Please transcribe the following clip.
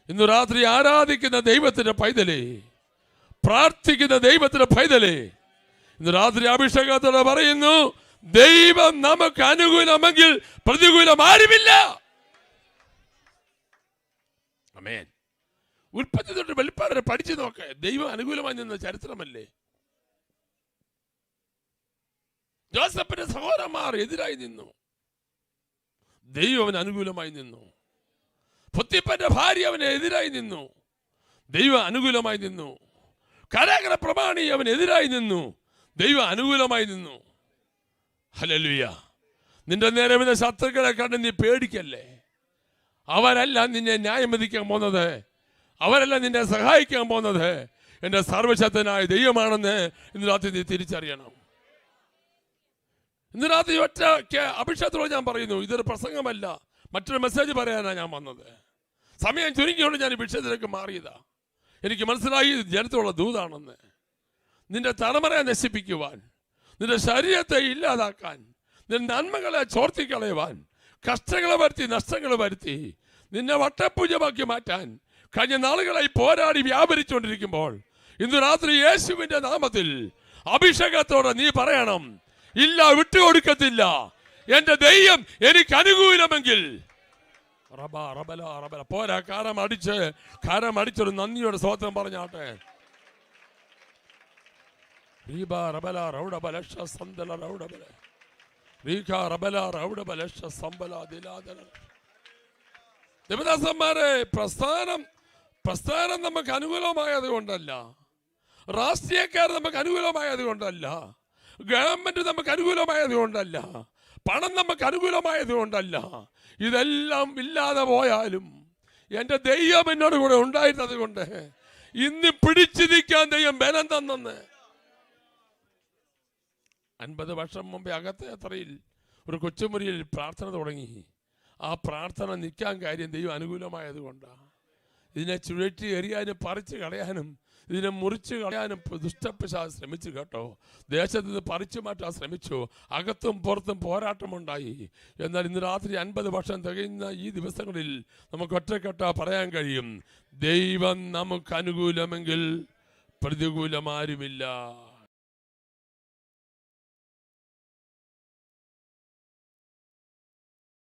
ഇന്ന് രാത്രി ആരാധിക്കുന്ന ദൈവത്തിന്റെ പൈതലേ, പ്രാർത്ഥിക്കുന്ന ദൈവത്തിന്റെ പൈതലേ, ഇന്ന് രാത്രി അഭിഷേകത്തോടെ പറയുന്നു, ദൈവം നമുക്ക് അനുകൂലമെങ്കിൽ പ്രതികൂലം ആരുമില്ല. ആമേൻ. ഉൽപ്പത്തി തൊട്ട് വെളിപ്പാട് വരെ പഠിച്ചു നോക്ക്. ദൈവം അനുകൂലമായി നിന്ന ചരിത്രമല്ലേ? ജോസഫിന്റെ സഹോദരന്മാർ എതിരായി നിന്നു, ദൈവം അവന് അനുകൂലമായി നിന്നു. പൊത്തിപ്പന്റെ ഭാര്യ അവന് എതിരായി നിന്നു, ദൈവം അനുകൂലമായി നിന്നു. കരാഗര പ്രമാണി അവൻ എതിരായി നിന്നു, ദൈവം അനുകൂലമായി നിന്നു. ഹല്ലേലൂയ. നിന്റെ നേരെ വന്ന ശത്രുക്കളെ കണ്ട് നീ പേടിക്കല്ലേ. അവരല്ല നിന്നെ ന്യായം വിധിക്കാൻ പോകുന്നത്, അവരല്ല നിന്നെ സഹായിക്കാൻ പോകുന്നത്. എൻ്റെ സർവശക്തനായ ദൈവമാണെന്ന് ഇന്ന് രാത്രി നീ തിരിച്ചറിയണം. ഇന്ന് രാത്രി ഒറ്റ അഭിഷേകത്തോടെ ഞാൻ പറയുന്നു, ഇതൊരു പ്രസംഗമല്ല, മറ്റൊരു മെസ്സേജ് പറയാനാണ് ഞാൻ വന്നത്. സമയം ചുരുങ്ങിയോണ്ട് ഞാൻ ഈ വിഷയത്തിലേക്ക് മാറിയതാ. എനിക്ക് മനസ്സിലായി ജനത്തോടുള്ള ദൂതാണെന്ന്. നിന്റെ തലമുറയെ നശിപ്പിക്കുവാൻ, നിന്റെ ശരീരത്തെ ഇല്ലാതാക്കാൻ, നിന്റെ നന്മകളെ ചോർത്തിക്കളയുവാൻ, കഷ്ടങ്ങളെ വരുത്തി നഷ്ടങ്ങൾ വരുത്തി നിന്നെ വട്ടപൂജമാക്കി മാറ്റാൻ കഴിഞ്ഞ നാളുകളായി പോരാടി വ്യാപരിച്ചുകൊണ്ടിരിക്കുമ്പോൾ ഇന്ന് രാത്രി യേശുവിന്റെ നാമത്തിൽ അഭിഷേകത്തോടെ നീ പറയണം, ഇല്ല, വിട്ടുകൊടുക്കത്തില്ല. എന്റെ ദൈവം എനിക്ക് അനുകൂലമെങ്കിൽ പോരാ. കാരം അടിച്ചൊരു നന്ദിയുടെ സ്തോത്രം പറഞ്ഞാട്ടെ. ദേവദാസന്മാരെ, പ്രസ്ഥാനം നമുക്ക് അനുകൂലമായത് കൊണ്ടല്ല, രാഷ്ട്രീയക്കാർ നമുക്ക് അനുകൂലമായത് കൊണ്ടല്ല, ഗവൺമെന്റ് നമുക്ക് അനുകൂലമായത് കൊണ്ടല്ല, പണം നമുക്ക് അനുകൂലമായത് കൊണ്ടല്ല. ഇതെല്ലാം ഇല്ലാതെ പോയാലും എൻ്റെ ദൈവം എന്നോട് കൂടെ ഉണ്ടായിരുന്നത് കൊണ്ട് ഇന്ന് പിടിച്ചു നിൽക്കാൻ ദൈവം ബലം തന്നെന്ന്. 50 വർഷം മുമ്പേ അകത്തെ അത്രയിൽ ഒരു കൊച്ചുമുറിയിൽ പ്രാർത്ഥന തുടങ്ങി. ആ പ്രാർത്ഥന നിൽക്കാൻ കാര്യം ദൈവം അനുകൂലമായത് കൊണ്ടാണ്. ഇതിനെ ചുഴറ്റി എറിയാനും പറിച്ചു കളയാനും ഇതിനെ മുറിച്ചു കളയാനും ദുഷ്ടപ്പിശാച് ശ്രമിച്ചു കേട്ടോ. ദേശത്ത് നിന്ന് പറിച്ചു മാറ്റാൻ ശ്രമിച്ചു. അകത്തും പുറത്തും പോരാട്ടമുണ്ടായി. എന്നാൽ ഇന്ന് രാത്രി 50 വർഷം തികയുന്ന ഈ ദിവസങ്ങളിൽ നമുക്ക് ഒറ്റക്കെട്ടാ പറയാൻ കഴിയും, ദൈവം നമുക്ക് അനുകൂലമെങ്കിൽ പ്രതികൂലമാരുമില്ല.